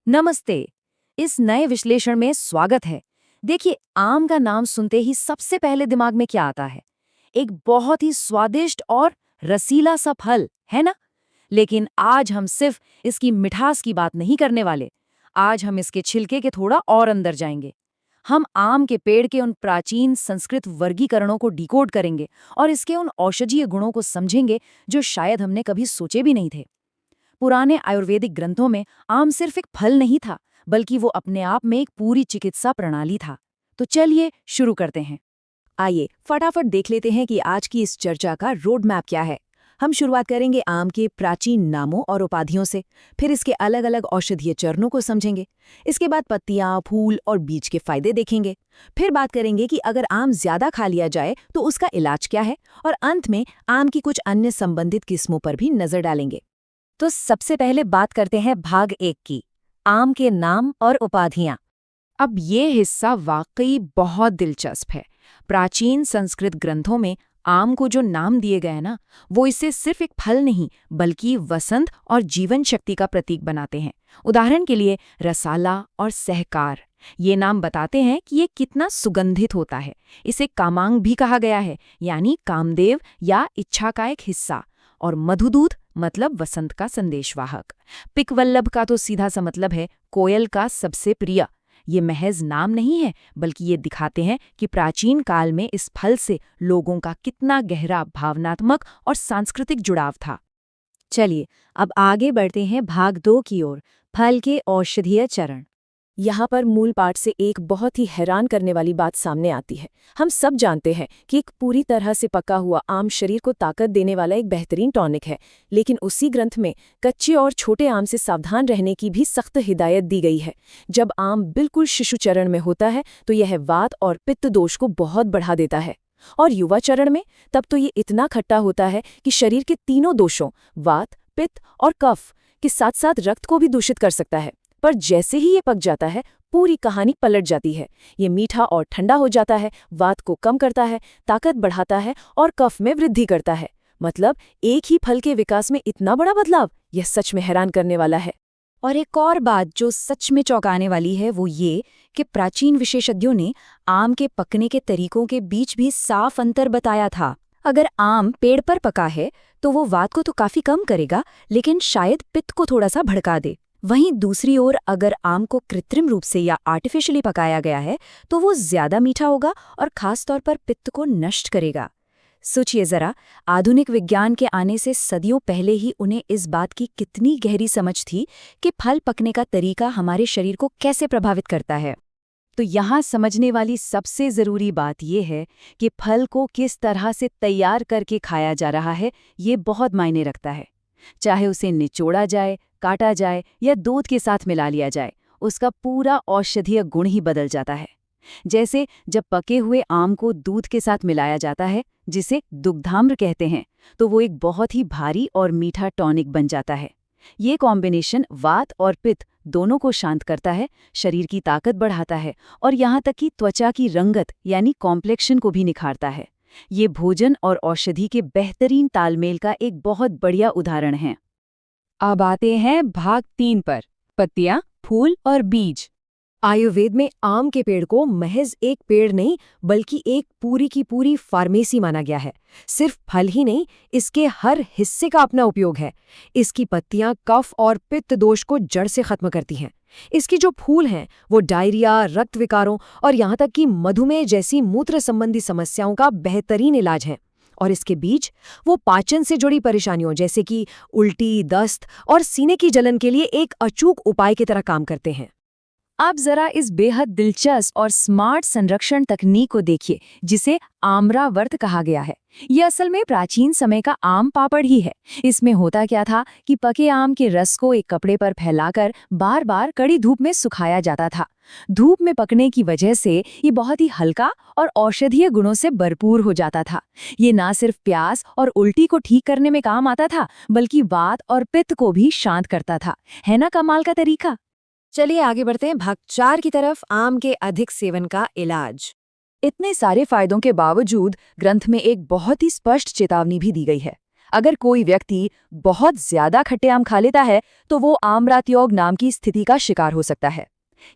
नमस्ते। इस नए विश्लेषण में स्वागत है। देखिए, आम का नाम सुनते ही सबसे पहले दिमाग में क्या आता है? एक बहुत ही स्वादिष्ट और रसीला सा फल, है ना? लेकिन आज हम सिर्फ इसकी मिठास की बात नहीं करने वाले। आज हम इसके छिलके के थोड़ा और अंदर जाएंगे। हम आम के पेड़ के उन प्राचीन संस्कृत वर्गीकरणों को डिकोड करेंगे और इसके उन औषधीय गुणों को समझेंगे जो शायद हमने कभी सोचे भी नहीं थे। पुराने आयुर्वेदिक ग्रंथों में आम सिर्फ एक फल नहीं था, बल्कि वो अपने आप में एक पूरी चिकित्सा प्रणाली था। तो चलिए शुरू करते हैं। आइए फटाफट देख लेते हैं कि आज की इस चर्चा का रोड मैप क्या है। हम शुरुआत करेंगे आम के प्राचीन नामों और उपाधियों से, फिर इसके अलग अलग औषधीय चरणों को समझेंगे। इसके बाद पत्तियां, फूल और बीज के फायदे देखेंगे। फिर बात करेंगे कि अगर आम ज्यादा खा लिया जाए तो उसका इलाज क्या है, और अंत में आम की कुछ अन्य संबंधित किस्मों पर भी नजर डालेंगे। तो सबसे पहले बात करते हैं भाग 1 की, आम के नाम और उपाधियां। अब ये हिस्सा वाकई बहुत दिलचस्प है। प्राचीन संस्कृत ग्रंथों में आम को जो नाम दिए गए ना, वो इसे सिर्फ एक फल नहीं बल्कि वसंत और जीवन शक्ति का प्रतीक बनाते हैं। उदाहरण के लिए रसाला और सहकार, ये नाम बताते हैं कि ये कितना सुगंधित होता है। इसे कामांग भी कहा गया है, यानी कामदेव या इच्छा का एक हिस्सा। और मधुदूत मतलब वसंत का संदेशवाहक। पिकवल्लभ का तो सीधा सा मतलब है कोयल का सबसे प्रिय। ये महज नाम नहीं है, बल्कि ये दिखाते हैं कि प्राचीन काल में इस फल से लोगों का कितना गहरा भावनात्मक और सांस्कृतिक जुड़ाव था। चलिए अब आगे बढ़ते हैं भाग 2 की ओर, फल के औषधीय चरण। यहाँ पर मूल पाठ से एक बहुत ही हैरान करने वाली बात सामने आती है। हम सब जानते हैं कि एक पूरी तरह से पका हुआ आम शरीर को ताकत देने वाला एक बेहतरीन टॉनिक है, लेकिन उसी ग्रंथ में कच्चे और छोटे आम से सावधान रहने की भी सख्त हिदायत दी गई है। जब आम बिल्कुल शिशु चरण में होता है तो यह वात और पित्त दोष को बहुत बढ़ा देता है, और युवा चरण में तब तो ये इतना खट्टा होता है कि शरीर के तीनों दोषों वात, पित्त और कफ के साथ साथ रक्त को भी दूषित कर सकता है। पर जैसे ही ये पक जाता है, पूरी कहानी पलट जाती है। ये मीठा और ठंडा हो जाता है, वात को कम करता है, ताकत बढ़ाता है और कफ में वृद्धि करता है। मतलब एक ही फल के विकास में इतना बड़ा बदलाव, यह सच में हैरान करने वाला है। और एक और बात जो सच में चौंकाने वाली है वो ये कि प्राचीन विशेषज्ञों ने आम के पकने के तरीकों के बीच भी साफ अंतर बताया था। अगर आम पेड़ पर पका है तो वो वात को तो काफी कम करेगा, लेकिन शायद पित्त को थोड़ा सा भड़का दे। वहीं दूसरी ओर अगर आम को कृत्रिम रूप से या आर्टिफिशियली पकाया गया है तो वो ज्यादा मीठा होगा और खास तौर पर पित्त को नष्ट करेगा। सोचिए जरा, आधुनिक विज्ञान के आने से सदियों पहले ही उन्हें इस बात की कितनी गहरी समझ थी कि फल पकने का तरीका हमारे शरीर को कैसे प्रभावित करता है। तो यहाँ समझने वाली सबसे ज़रूरी बात यह है कि फल को किस तरह से तैयार करके खाया जा रहा है, ये बहुत मायने रखता है। चाहे उसे निचोड़ा जाए, काटा जाए या दूध के साथ मिला लिया जाए, उसका पूरा औषधीय गुण ही बदल जाता है। जैसे जब पके हुए आम को दूध के साथ मिलाया जाता है, जिसे दुग्धाम्र कहते हैं, तो वो एक बहुत ही भारी और मीठा टॉनिक बन जाता है। ये कॉम्बिनेशन वात और पित्त दोनों को शांत करता है, शरीर की ताकत बढ़ाता है और यहाँ तक कि त्वचा की रंगत यानी कॉम्प्लेक्शन को भी निखारता है। ये भोजन और औषधि के बेहतरीन तालमेल का एक बहुत बढ़िया उदाहरण है। अब आते हैं भाग 3 पर, पत्तियां, फूल और बीज। आयुर्वेद में आम के पेड़ को महज एक पेड़ नहीं बल्कि एक पूरी की पूरी फार्मेसी माना गया है। सिर्फ फल ही नहीं, इसके हर हिस्से का अपना उपयोग है। इसकी पत्तियां कफ और पित्त दोष को जड़ से खत्म करती हैं। इसके जो फूल हैं वो डायरिया, रक्त विकारों और यहाँ तक कि मधुमेह जैसी मूत्र संबंधी समस्याओं का बेहतरीन इलाज है। और इसके बीज वो पाचन से जुड़ी परेशानियों जैसे कि उल्टी, दस्त और सीने की जलन के लिए एक अचूक उपाय की तरह काम करते हैं। आप जरा इस बेहद दिलचस्प और स्मार्ट संरक्षण तकनीक को देखिए, जिसे आम्रावर्त कहा गया है। यह असल में प्राचीन समय का आम पापड़ ही है। इसमें होता क्या था कि पके आम के रस को एक कपड़े पर फैलाकर बार बार कड़ी धूप में सुखाया जाता था। धूप में पकने की वजह से ये बहुत ही हल्का और औषधीय गुणों से भरपूर हो जाता था। ये ना सिर्फ प्यास और उल्टी को ठीक करने में काम आता था, बल्कि वात और पित्त को भी शांत करता था। है ना कमाल का तरीका? चलिए आगे बढ़ते हैं भाग 4 की तरफ, आम के अधिक सेवन का इलाज। इतने सारे फायदों के बावजूद ग्रंथ में एक बहुत ही स्पष्ट चेतावनी भी दी गई है। अगर कोई व्यक्ति बहुत ज्यादा खट्टे आम खा लेता है तो वो आम्रतायोग नाम की स्थिति का शिकार हो सकता है।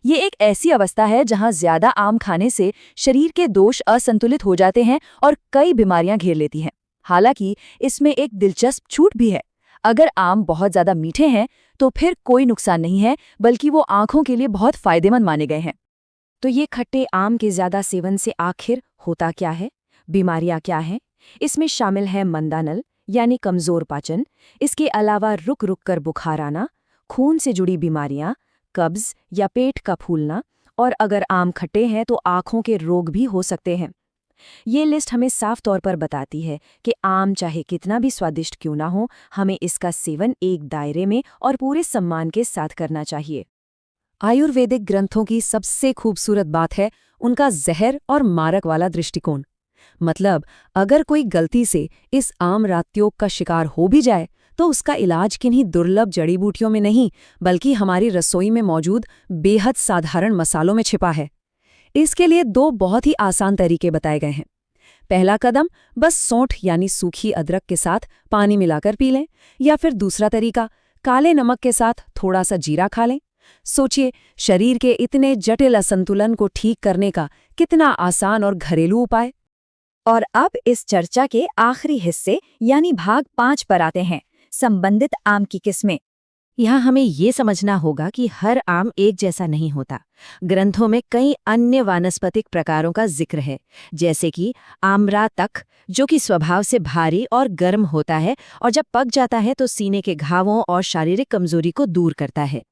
ये एक ऐसी अवस्था है जहां ज्यादा आम खाने से शरीर के दोष असंतुलित हो जाते हैं और कई बीमारियां घेर लेती हैं। हालांकि इसमें एक दिलचस्प छूट भी है। अगर आम बहुत ज्यादा मीठे हैं तो फिर कोई नुकसान नहीं है, बल्कि वो आंखों के लिए बहुत फायदेमंद माने गए हैं। तो ये खट्टे आम के ज्यादा सेवन से आखिर होता क्या है? बीमारियां क्या हैं? इसमें शामिल है मंदानल यानी कमजोर पाचन, इसके अलावा रुक रुक कर बुखार आना, खून से जुड़ी बीमारियां, कब्ज या पेट का फूलना, और अगर आम खट्टे हैं तो आँखों के रोग भी हो सकते हैं। ये लिस्ट हमें साफ तौर पर बताती है कि आम चाहे कितना भी स्वादिष्ट क्यों ना हो, हमें इसका सेवन एक दायरे में और पूरे सम्मान के साथ करना चाहिए। आयुर्वेदिक ग्रंथों की सबसे खूबसूरत बात है उनका जहर और मारक वाला दृष्टिकोण। मतलब अगर कोई गलती से इस आम्रतायोग का शिकार हो भी जाए तो उसका इलाज किन्हीं दुर्लभ जड़ी बूटियों में नहीं, बल्कि हमारी रसोई में मौजूद बेहद साधारण मसालों में छिपा है। इसके लिए 2 बहुत ही आसान तरीके बताए गए हैं। पहला कदम, बस सौंठ यानी सूखी अदरक के साथ पानी मिलाकर पी लें, या फिर दूसरा तरीका, काले नमक के साथ थोड़ा सा जीरा खा लें। सोचिए, शरीर के इतने जटिल असंतुलन को ठीक करने का कितना आसान और घरेलू उपाय। और अब इस चर्चा के आखिरी हिस्से यानी भाग 5 पर आते हैं, संबंधित आम की किस्में। यहाँ हमें ये समझना होगा कि हर आम एक जैसा नहीं होता। ग्रंथों में कई अन्य वानस्पतिक प्रकारों का जिक्र है, जैसे कि आम्रतक, जो कि स्वभाव से भारी और गर्म होता है और जब पक जाता है तो सीने के घावों और शारीरिक कमजोरी को दूर करता है।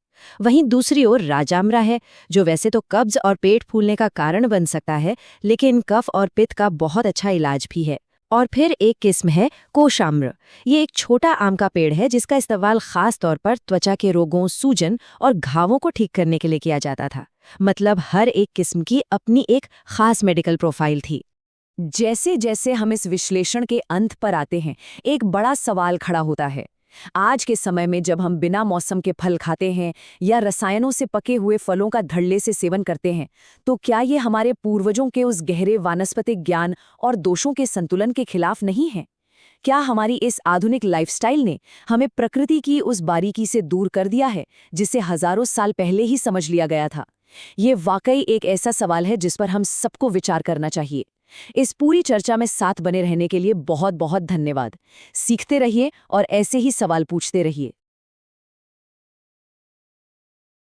वहीं दूसरी ओर राजाम्रा है, जो वैसे तो कब्ज और पेट फूलने का कारण बन सकता है, लेकिन कफ और पित्त का बहुत अच्छा इलाज भी है। और फिर एक किस्म है कोशाम्र। ये एक छोटा आम का पेड़ है जिसका इस्तेमाल खास तौर पर त्वचा के रोगों, सूजन और घावों को ठीक करने के लिए किया जाता था। मतलब हर एक किस्म की अपनी एक खास मेडिकल प्रोफाइल थी। जैसे जैसे हम इस विश्लेषण के अंत पर आते हैं, एक बड़ा सवाल खड़ा होता है। आज के समय में जब हम बिना मौसम के फल खाते हैं या रसायनों से पके हुए फलों का धड़ल्ले से सेवन करते हैं, तो क्या ये हमारे पूर्वजों के उस गहरे वानस्पतिक ज्ञान और दोषों के संतुलन के खिलाफ नहीं है? क्या हमारी इस आधुनिक लाइफस्टाइल ने हमें प्रकृति की उस बारीकी से दूर कर दिया है जिसे हजारों साल पहले ही समझ लिया गया था? ये वाकई एक ऐसा सवाल है जिस पर हम सबको विचार करना चाहिए। इस पूरी चर्चा में साथ बने रहने के लिए बहुत बहुत धन्यवाद। सीखते रहिए और ऐसे ही सवाल पूछते रहिए।